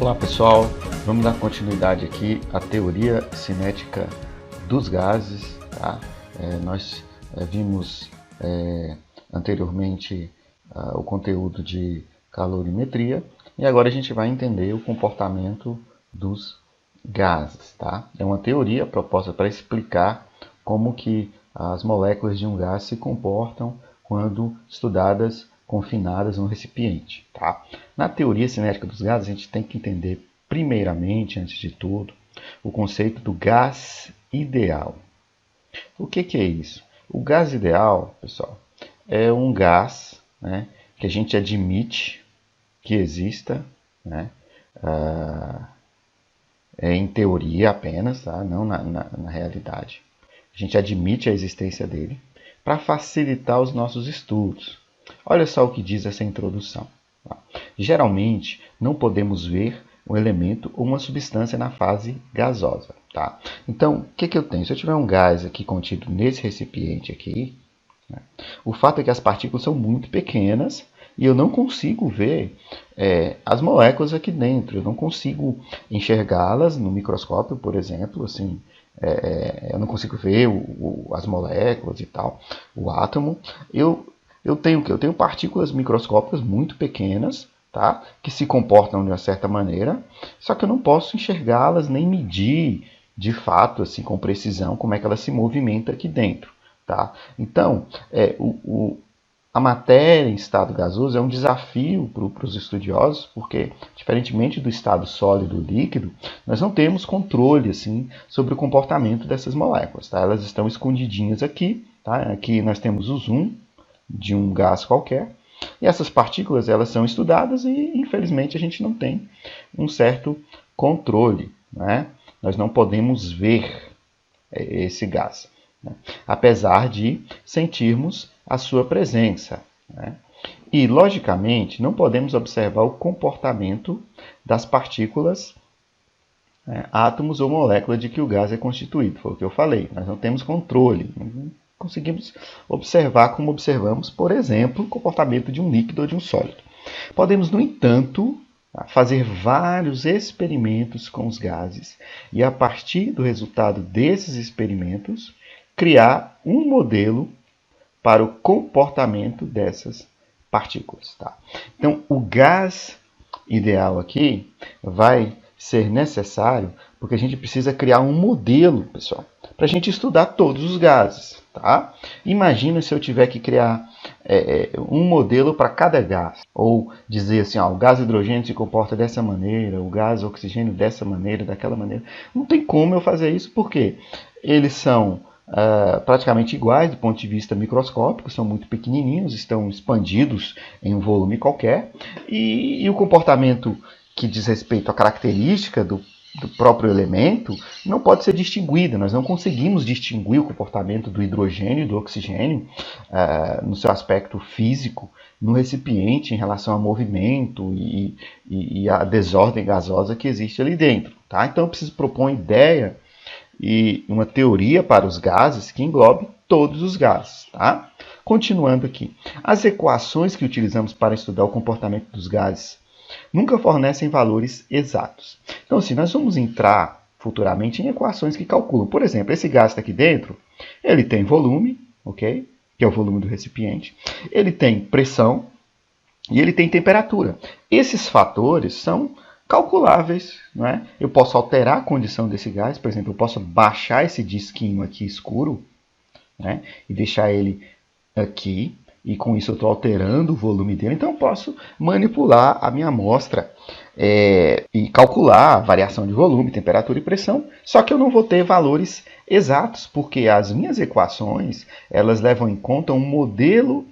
Olá pessoal, vamos dar continuidade aqui à teoria cinética dos gases. Tá? Nós vimos anteriormente o conteúdo de calorimetria e agora a gente vai entender o comportamento dos gases. Tá? É uma teoria proposta para explicar como que as moléculas de um gás se comportam quando estudadas confinadas no recipiente. Tá? Na teoria cinética dos gases, a gente tem que entender, primeiramente, antes de tudo, o conceito do gás ideal. O que é isso? O gás ideal, pessoal, é um gás, né, que a gente admite que exista, né, em teoria apenas, tá? Não na realidade. A gente admite a existência dele para facilitar os nossos estudos. Olha só o que diz essa introdução. Geralmente, não podemos ver um elemento ou uma substância na fase gasosa. Tá? Então, o que eu tenho? Se eu tiver um gás aqui contido nesse recipiente aqui, né, o fato é que as partículas são muito pequenas e eu não consigo ver as moléculas aqui dentro. Eu não consigo enxergá-las no microscópio, por exemplo. Assim, eu não consigo ver as moléculas e tal, o átomo. Eu tenho o quê? Eu tenho partículas microscópicas muito pequenas, tá? Que se comportam de uma certa maneira, só que eu não posso enxergá-las nem medir de fato, assim, com precisão, como é que ela se movimenta aqui dentro. Tá? Então, a matéria em estado gasoso é um desafio para os estudiosos, porque, diferentemente do estado sólido líquido, nós não temos controle assim, sobre o comportamento dessas moléculas. Tá? Elas estão escondidinhas aqui. Tá? Aqui nós temos o zoom de um gás qualquer. E essas partículas elas são estudadas e, infelizmente, a gente não tem um certo controle. Né? Nós não podemos ver esse gás, né? Apesar de sentirmos a sua presença. Né? E, logicamente, não podemos observar o comportamento das partículas, átomos ou moléculas de que o gás é constituído. Foi o que eu falei. Nós não temos controle. Não conseguimos observar como observamos, por exemplo, o comportamento de um líquido ou de um sólido. Podemos, no entanto, fazer vários experimentos com os gases e, a partir do resultado desses experimentos, criar um modelo para o comportamento dessas partículas. Tá? Então, o gás ideal aqui vai ser necessário porque a gente precisa criar um modelo, pessoal, para a gente estudar todos os gases. Tá? Imagina se eu tiver que criar um modelo para cada gás, ou dizer assim, o gás hidrogênio se comporta dessa maneira, o gás oxigênio dessa maneira, daquela maneira. Não tem como eu fazer isso, porque eles são praticamente iguais do ponto de vista microscópico, são muito pequenininhos, estão expandidos em um volume qualquer, e o comportamento que diz respeito à característica do próprio elemento não pode ser distinguido. Nós não conseguimos distinguir o comportamento do hidrogênio e do oxigênio no seu aspecto físico no recipiente em relação ao movimento e à desordem gasosa que existe ali dentro. Tá? Então eu preciso propor uma ideia e uma teoria para os gases que englobe todos os gases. Tá? Continuando aqui, as equações que utilizamos para estudar o comportamento dos gases nunca fornecem valores exatos. Então, assim, nós vamos entrar futuramente em equações que calculam. Por exemplo, esse gás está aqui dentro, ele tem volume, ok? Que é o volume do recipiente. Ele tem pressão e ele tem temperatura. Esses fatores são calculáveis, não é? Eu posso alterar a condição desse gás, por exemplo, eu posso baixar esse disquinho aqui escuro, né? E deixar ele aqui. E com isso eu estou alterando o volume dele, então eu posso manipular a minha amostra e calcular a variação de volume, temperatura e pressão, só que eu não vou ter valores exatos, porque as minhas equações elas levam em conta um modelo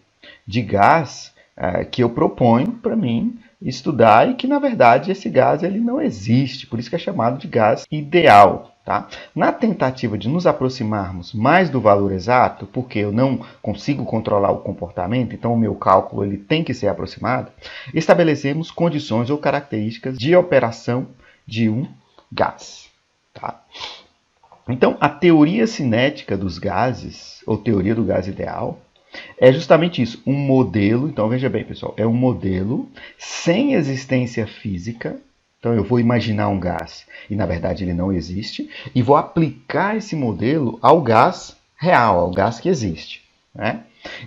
de gás que eu proponho para mim estudar e que, na verdade, esse gás ele não existe, por isso que é chamado de gás ideal. Tá? Na tentativa de nos aproximarmos mais do valor exato, porque eu não consigo controlar o comportamento, então o meu cálculo ele tem que ser aproximado, estabelecemos condições ou características de operação de um gás. Tá? Então, a teoria cinética dos gases, ou teoria do gás ideal, é justamente isso, um modelo. Então, veja bem, pessoal, é um modelo sem existência física, Então eu vou imaginar um gás e na verdade ele não existe e vou aplicar esse modelo ao gás real, ao gás que existe, né?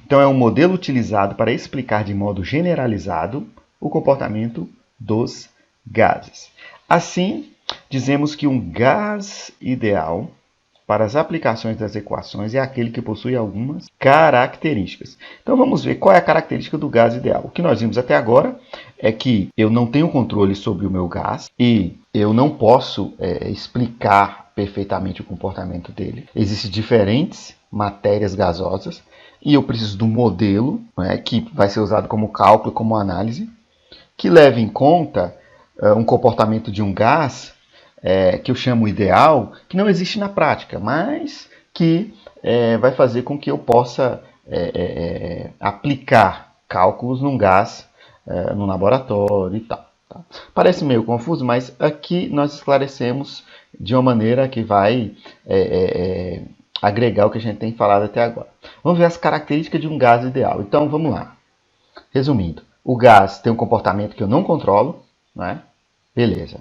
Então é um modelo utilizado para explicar de modo generalizado o comportamento dos gases. Assim, dizemos que um gás ideal para as aplicações das equações é aquele que possui algumas características. Então vamos ver qual é a característica do gás ideal. O que nós vimos até agora é que eu não tenho controle sobre o meu gás e eu não posso explicar perfeitamente o comportamento dele. Existem diferentes matérias gasosas e eu preciso de um modelo, né, que vai ser usado como cálculo, como análise, que leve em conta um comportamento de um gás que eu chamo ideal, que não existe na prática, mas que vai fazer com que eu possa aplicar cálculos num gás no laboratório e tal. Tá? Parece meio confuso, mas aqui nós esclarecemos de uma maneira que vai agregar o que a gente tem falado até agora. Vamos ver as características de um gás ideal. Então, vamos lá. Resumindo, o gás tem um comportamento que eu não controlo, né? Beleza.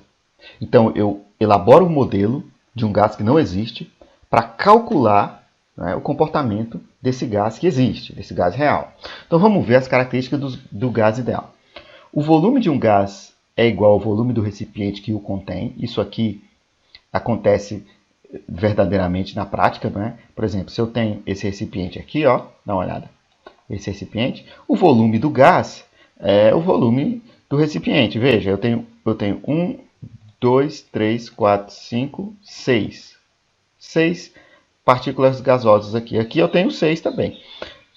Então, eu elaboro um modelo de um gás que não existe para calcular, né, o comportamento desse gás que existe, desse gás real. Então, vamos ver as características do gás ideal. O volume de um gás é igual ao volume do recipiente que o contém. Isso aqui acontece verdadeiramente na prática, né? Por exemplo, se eu tenho esse recipiente aqui, ó, dá uma olhada. Esse recipiente, o volume do gás é o volume do recipiente. Veja, eu tenho 1, 2, 3, 4, 5, 6. 6 partículas gasosas aqui. Aqui eu tenho 6 também.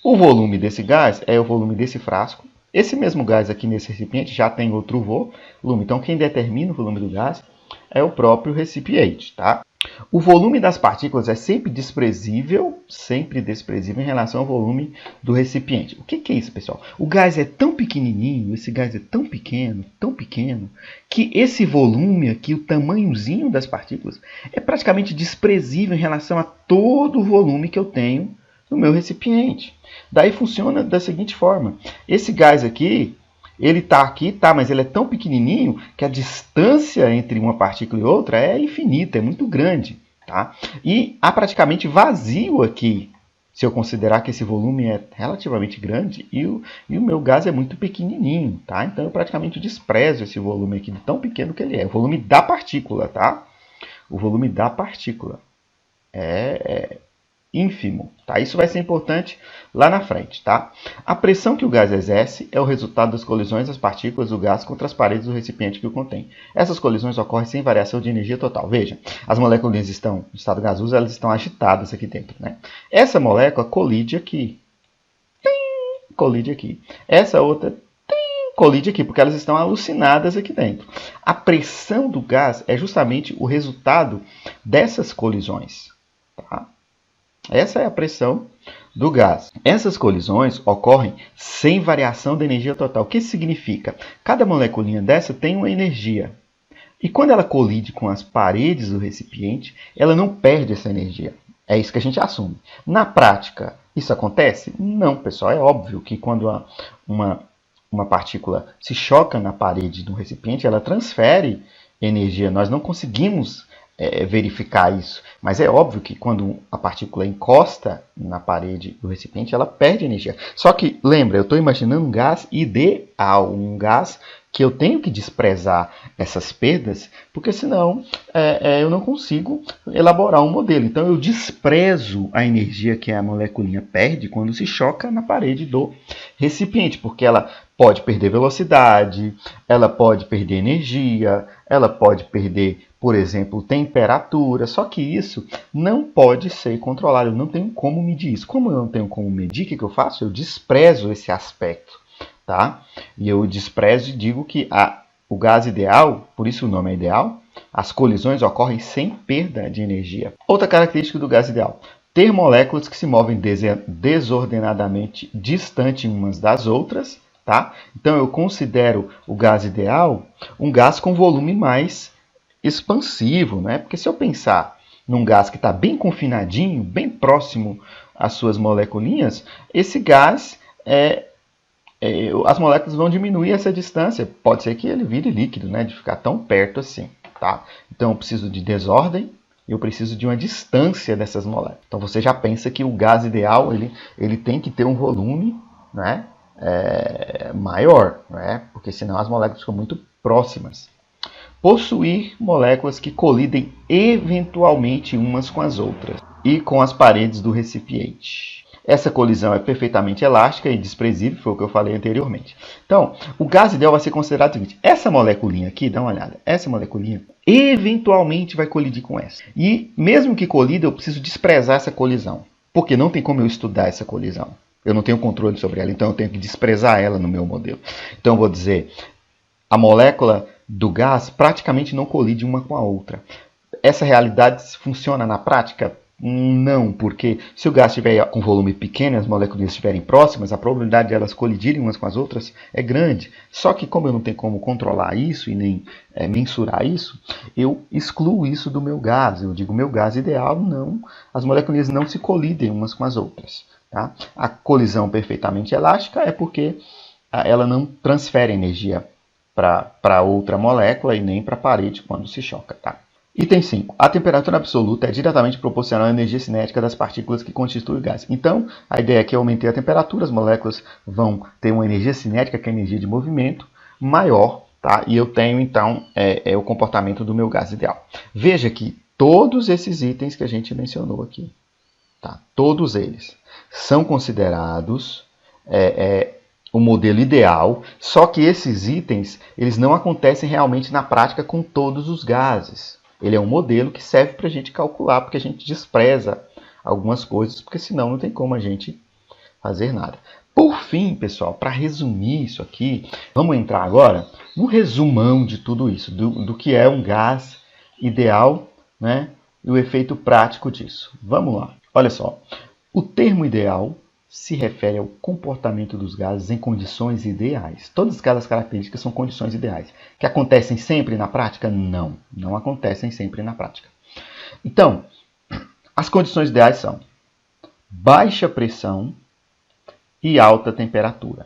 O volume desse gás é o volume desse frasco. Esse mesmo gás aqui nesse recipiente já tem outro volume. Então, quem determina o volume do gás é o próprio recipiente, tá? O volume das partículas é sempre desprezível em relação ao volume do recipiente. O que é isso, pessoal? O gás é tão pequenininho, esse gás é tão pequeno, que esse volume aqui, o tamanhozinho das partículas, é praticamente desprezível em relação a todo o volume que eu tenho no meu recipiente. Daí funciona da seguinte forma. Esse gás aqui, ele está aqui, mas ele é tão pequenininho que a distância entre uma partícula e outra é infinita, é muito grande. Tá? E há praticamente vazio aqui, se eu considerar que esse volume é relativamente grande e o meu gás é muito pequenininho. Tá? Então eu praticamente desprezo esse volume aqui, de tão pequeno que ele é. O volume da partícula, tá? O volume da partícula é ínfimo, tá? Isso vai ser importante lá na frente, tá? A pressão que o gás exerce é o resultado das colisões das partículas do gás contra as paredes do recipiente que o contém. Essas colisões ocorrem sem variação de energia total. Veja, as moléculas estão no estado gasoso, elas estão agitadas aqui dentro, né? Essa molécula colide aqui. Colide aqui. Essa outra colide aqui, porque elas estão alucinadas aqui dentro. A pressão do gás é justamente o resultado dessas colisões, tá? Essa é a pressão do gás. Essas colisões ocorrem sem variação da energia total. O que isso significa? Cada moleculinha dessa tem uma energia. E quando ela colide com as paredes do recipiente, ela não perde essa energia. É isso que a gente assume. Na prática, isso acontece? Não, pessoal. É óbvio que quando uma partícula se choca na parede do recipiente, ela transfere energia. Nós não conseguimos verificar isso. Mas é óbvio que quando a partícula encosta na parede do recipiente, ela perde energia. Só que, lembra, eu estou imaginando um gás ideal, um gás que eu tenho que desprezar essas perdas, porque senão eu não consigo elaborar um modelo. Então eu desprezo a energia que a moleculinha perde quando se choca na parede do recipiente, porque ela pode perder velocidade, ela pode perder energia, ela pode perder, por exemplo, temperatura, só que isso não pode ser controlado, eu não tenho como medir isso. Como eu não tenho como medir, o que eu faço? Eu desprezo esse aspecto. Tá? E eu desprezo e digo que o gás ideal, por isso o nome é ideal, as colisões ocorrem sem perda de energia. Outra característica do gás ideal: ter moléculas que se movem desordenadamente distante umas das outras. Tá? Então eu considero o gás ideal um gás com volume mais expansivo, né? Porque se eu pensar num gás que está bem confinadinho, bem próximo às suas moleculinhas, esse gás as moléculas vão diminuir essa distância. Pode ser que ele vire líquido, né, de ficar tão perto assim. Tá? Então eu preciso de desordem, eu preciso de uma distância dessas moléculas. Então você já pensa que o gás ideal ele tem que ter um volume, né, maior, né, porque senão as moléculas ficam muito próximas. Possuir moléculas que colidem eventualmente umas com as outras e com as paredes do recipiente. Essa colisão é perfeitamente elástica e desprezível, foi o que eu falei anteriormente. Então, o gás ideal vai ser considerado o seguinte: essa moleculinha aqui, dá uma olhada, essa moleculinha eventualmente vai colidir com essa. E mesmo que colida, eu preciso desprezar essa colisão, porque não tem como eu estudar essa colisão. Eu não tenho controle sobre ela, então eu tenho que desprezar ela no meu modelo. Então eu vou dizer, a molécula do gás praticamente não colide uma com a outra. Essa realidade funciona na prática? Não, porque se o gás estiver com volume pequeno e as moléculas estiverem próximas, a probabilidade de elas colidirem umas com as outras é grande. Só que como eu não tenho como controlar isso e nem mensurar isso, eu excluo isso do meu gás. Eu digo, meu gás ideal, não, as moléculas não se colidem umas com as outras. Tá? A colisão perfeitamente elástica é porque ela não transfere energia para outra molécula e nem para a parede quando se choca. Tá? Item 5. A temperatura absoluta é diretamente proporcional à energia cinética das partículas que constituem o gás. Então, a ideia é que eu aumentei a temperatura, as moléculas vão ter uma energia cinética, que é a energia de movimento, maior, tá? E eu tenho, então, o comportamento do meu gás ideal. Veja que todos esses itens que a gente mencionou aqui, tá? Todos eles são considerados o modelo ideal, só que esses itens eles não acontecem realmente na prática com todos os gases. Ele é um modelo que serve para a gente calcular, porque a gente despreza algumas coisas, porque senão não tem como a gente fazer nada. Por fim, pessoal, para resumir isso aqui, vamos entrar agora no resumão de tudo isso, do que é um gás ideal, né, e o efeito prático disso. Vamos lá. Olha só, o termo ideal se refere ao comportamento dos gases em condições ideais. Todas aquelas características são condições ideais. Que acontecem sempre na prática? Não, não acontecem sempre na prática. Então, as condições ideais são baixa pressão e alta temperatura.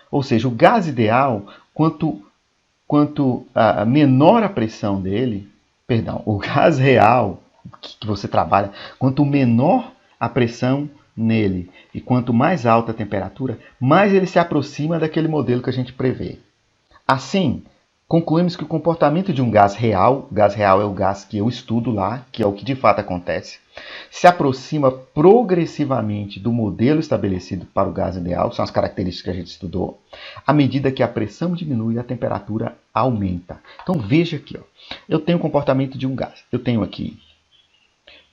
Ou seja, o gás ideal, quanto menor a pressão dele, o gás real que você trabalha, quanto menor a pressão nele e quanto mais alta a temperatura, mais ele se aproxima daquele modelo que a gente prevê. Assim, concluímos que o comportamento de um gás real é o gás que eu estudo lá, que é o que de fato acontece, se aproxima progressivamente do modelo estabelecido para o gás ideal, são as características que a gente estudou, à medida que a pressão diminui e a temperatura aumenta. Então veja aqui, eu tenho o comportamento de um gás, eu tenho aqui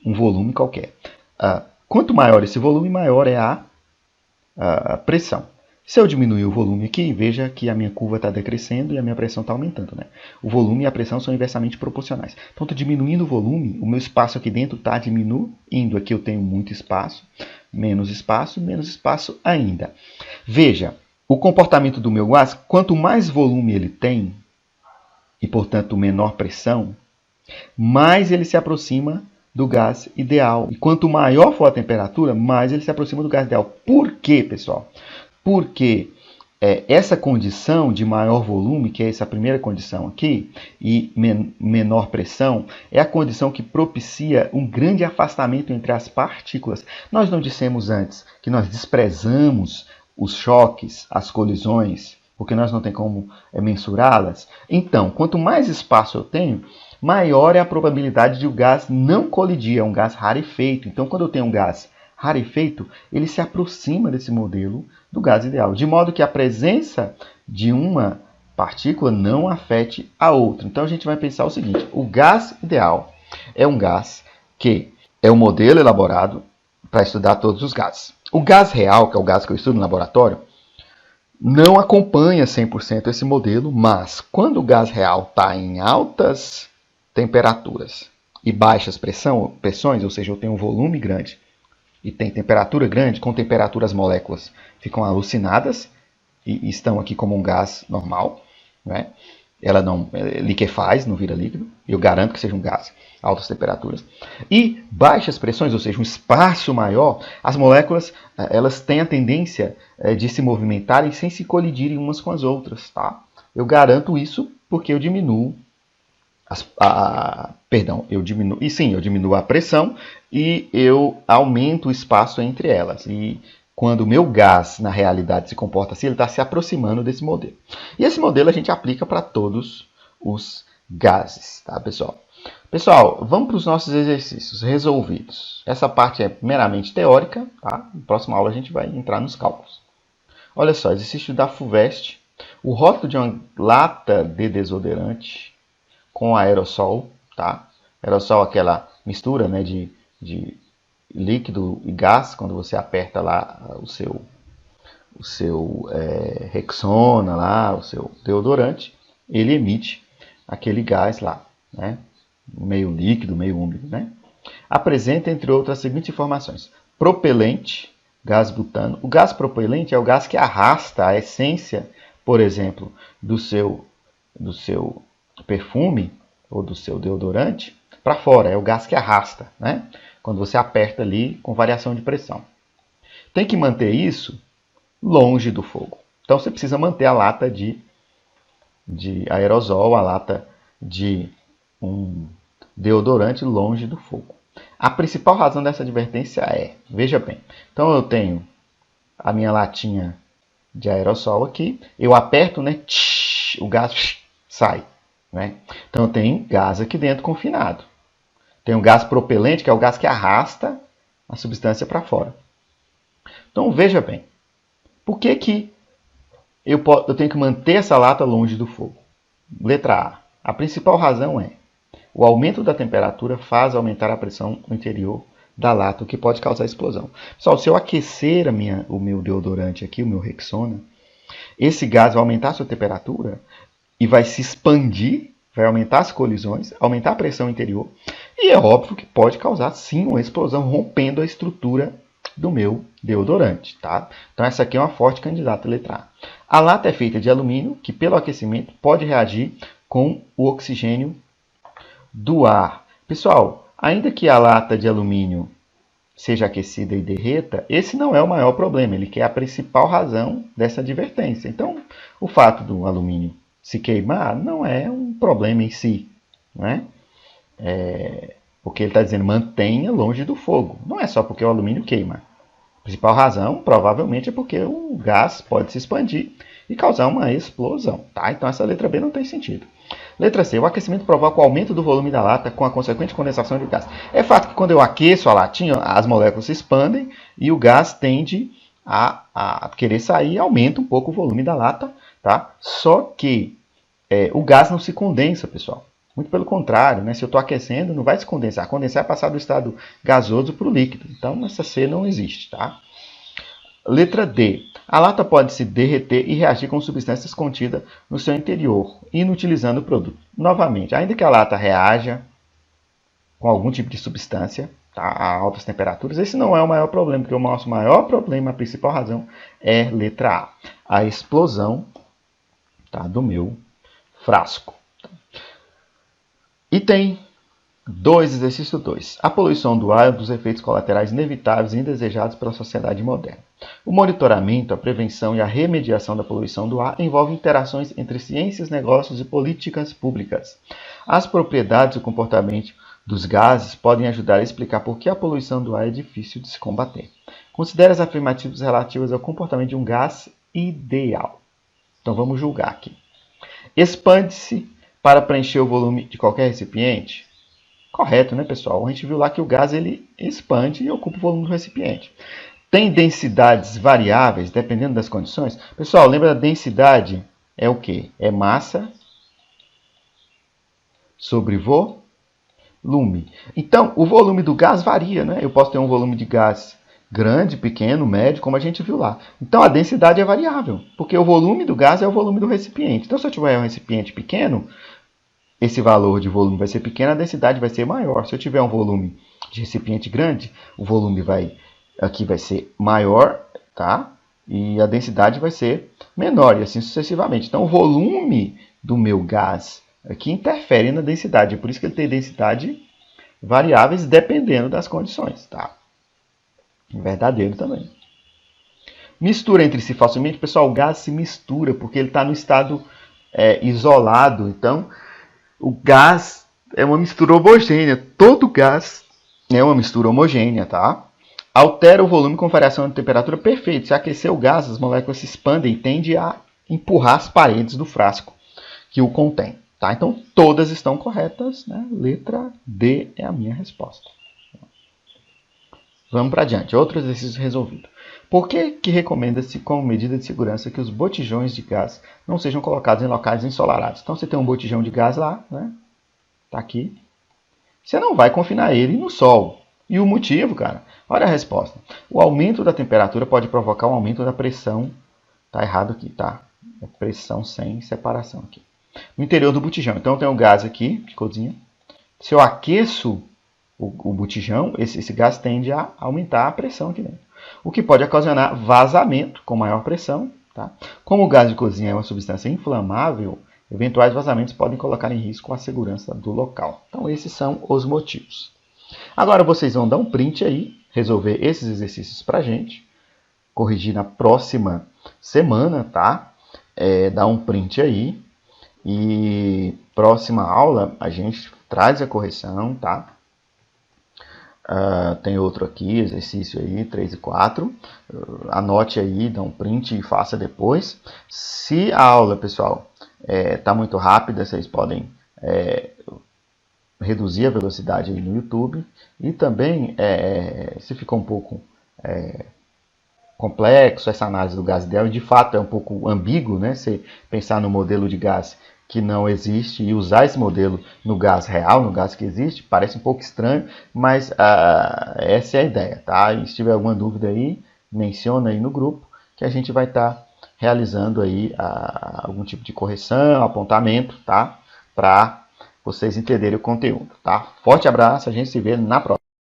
um volume qualquer. Quanto maior esse volume, maior é a pressão. Se eu diminuir o volume aqui, veja que a minha curva está decrescendo e a minha pressão está aumentando. Né? O volume e a pressão são inversamente proporcionais. Então, estou diminuindo o volume, o meu espaço aqui dentro está diminuindo. Aqui eu tenho muito espaço, menos espaço ainda. Veja, o comportamento do meu gás, quanto mais volume ele tem, e portanto menor pressão, mais ele se aproxima do gás ideal. E quanto maior for a temperatura, mais ele se aproxima do gás ideal. Por quê, pessoal? Porque essa condição de maior volume, que é essa primeira condição aqui, e menor pressão, é a condição que propicia um grande afastamento entre as partículas. Nós não dissemos antes que nós desprezamos os choques, as colisões, porque nós não temos como mensurá-las? Então, quanto mais espaço eu tenho, maior é a probabilidade de o gás não colidir, é um gás rarefeito. Então, quando eu tenho um gás rarefeito, ele se aproxima desse modelo do gás ideal, de modo que a presença de uma partícula não afete a outra. Então, a gente vai pensar o seguinte, o gás ideal é um gás que é um modelo elaborado para estudar todos os gases. O gás real, que é o gás que eu estudo no laboratório, não acompanha 100% esse modelo, mas quando o gás real está em altas temperaturas e baixas pressões, ou seja, eu tenho um volume grande e tem temperatura grande, com temperatura as moléculas ficam alucinadas e estão aqui como um gás normal, né? ela não liquefaz, não vira líquido. Eu garanto que seja um gás a altas temperaturas. E baixas pressões, ou seja, um espaço maior, as moléculas elas têm a tendência de se movimentarem sem se colidirem umas com as outras. Tá? Eu garanto isso porque eu diminuo eu diminuo a pressão e eu aumento o espaço entre elas. E quando o meu gás, na realidade, se comporta assim, ele está se aproximando desse modelo. E esse modelo a gente aplica para todos os gases, tá, pessoal? Pessoal, vamos para os nossos exercícios resolvidos. Essa parte é meramente teórica, tá? Na próxima aula a gente vai entrar nos cálculos. Olha só, exercício da FUVEST. O rótulo de uma lata de desodorante com aerossol, tá? Aerossol é aquela mistura, né, de líquido e gás, quando você aperta lá o seu Rexona, lá, o seu deodorante, ele emite aquele gás lá, né? Meio líquido, meio úmido, né? Apresenta, entre outras, as seguintes informações. Propelente, gás butano. O gás propelente é o gás que arrasta a essência, por exemplo, do seu perfume ou do seu deodorante para fora. É o gás que arrasta, né? Quando você aperta ali com variação de pressão. Tem que manter isso longe do fogo. Então você precisa manter a lata de aerosol, a lata de um deodorante longe do fogo. A principal razão dessa advertência é, veja bem, então eu tenho a minha latinha de aerossol aqui, eu aperto, né, o gás sai. Né? Então tem gás aqui dentro confinado. Tem o gás propelente, que é o gás que arrasta a substância para fora. Então veja bem, por que eu tenho que manter essa lata longe do fogo? Letra A. A principal razão é o aumento da temperatura faz aumentar a pressão no interior da lata, o que pode causar explosão. Pessoal, se eu aquecer o meu deodorante aqui, o meu Rexona, esse gás vai aumentar a sua temperatura e vai se expandir, vai aumentar as colisões, aumentar a pressão interior, e é óbvio que pode causar sim uma explosão, rompendo a estrutura do meu deodorante. Tá? Então essa aqui é uma forte candidata, letra A. A lata é feita de alumínio, que pelo aquecimento pode reagir com o oxigênio do ar. Pessoal, ainda que a lata de alumínio seja aquecida e derreta, esse não é o maior problema, ele que é a principal razão dessa advertência. Então, o fato do alumínio se queimar não é um problema em si, né? Porque ele está dizendo mantenha longe do fogo. Não é só porque o alumínio queima. A principal razão, provavelmente, é porque o gás pode se expandir e causar uma explosão. Tá? Então essa letra B não tem sentido. Letra C. O aquecimento provoca o aumento do volume da lata com a consequente condensação de gás. É fato que quando eu aqueço a latinha, as moléculas se expandem e o gás tende a querer sair e aumenta um pouco o volume da lata. Tá? Só que o gás não se condensa, pessoal. Muito pelo contrário, né? Se eu estou aquecendo, não vai se condensar. Condensar é passar do estado gasoso para o líquido. Então, essa C não existe. Tá? Letra D. A lata pode se derreter e reagir com substâncias contidas no seu interior, inutilizando o produto. Novamente, ainda que a lata reaja com algum tipo de substância, tá, a altas temperaturas, esse não é o maior problema, porque o nosso maior problema, a principal razão, é letra A. A explosão, tá, do meu frasco. Item 2, exercício 2. A poluição do ar é um dos efeitos colaterais inevitáveis e indesejados pela sociedade moderna. O monitoramento, a prevenção e a remediação da poluição do ar envolve interações entre ciências, negócios e políticas públicas. As propriedades e o comportamento dos gases podem ajudar a explicar por que a poluição do ar é difícil de se combater. Considere as afirmativas relativas ao comportamento de um gás ideal. Então vamos julgar aqui. Expande-se para preencher o volume de qualquer recipiente? Correto, né, pessoal? A gente viu lá que o gás ele expande e ocupa o volume do recipiente. Tem densidades variáveis, dependendo das condições? Pessoal, lembra da densidade? É o quê? É massa sobre volume. Então, o volume do gás varia, né? Eu posso ter um volume de gás grande, pequeno, médio, como a gente viu lá. Então, a densidade é variável, porque o volume do gás é o volume do recipiente. Então, se eu tiver um recipiente pequeno, esse valor de volume vai ser pequeno, a densidade vai ser maior. Se eu tiver um volume de recipiente grande, o volume aqui vai ser maior, tá? e a densidade vai ser menor, e assim sucessivamente. Então, o volume do meu gás aqui interfere na densidade, é por isso que ele tem densidade variáveis dependendo das condições, tá? Verdadeiro também. Mistura entre si facilmente, pessoal, o gás se mistura porque ele está no estado isolado, então o gás é uma mistura homogênea, todo gás é uma mistura homogênea, tá? Altera o volume com variação de temperatura perfeito. Se aquecer o gás, as moléculas se expandem e tendem a empurrar as paredes do frasco que o contém. Tá? Então, todas estão corretas. Né? Letra D é a minha resposta. Vamos para adiante. Outro exercício resolvido. Por que recomenda-se, como medida de segurança, que os botijões de gás não sejam colocados em locais ensolarados? Então, você tem um botijão de gás lá, né? Tá aqui. Você não vai confinar ele no sol. E o motivo, cara? Olha a resposta. O aumento da temperatura pode provocar um aumento da pressão. Tá errado aqui, tá? É pressão sem separação aqui. No interior do botijão. Então, tem o gás aqui, de cozinha. Se eu aqueço o botijão, esse gás tende a aumentar a pressão aqui dentro. O que pode ocasionar vazamento com maior pressão. Tá? Como o gás de cozinha é uma substância inflamável, eventuais vazamentos podem colocar em risco a segurança do local. Então, esses são os motivos. Agora, vocês vão dar um print aí, resolver esses exercícios para a gente, corrigir na próxima semana, tá? Dá um print aí e próxima aula a gente traz a correção, tá? Tem outro aqui, exercício aí, 3 e 4. Anote aí, dá um print e faça depois. Se a aula, pessoal, tá muito rápida, vocês podem reduzir a velocidade aí no YouTube. E também, se ficou um pouco complexo essa análise do gás ideal, e de fato é um pouco ambíguo, né? Você pensar no modelo de gás que não existe e usar esse modelo no gás real, no gás que existe, parece um pouco estranho, mas essa é a ideia, tá? E se tiver alguma dúvida aí, menciona aí no grupo, que a gente vai estar realizando aí algum tipo de correção, apontamento, tá? Para vocês entenderem o conteúdo, tá? Forte abraço, a gente se vê na próxima.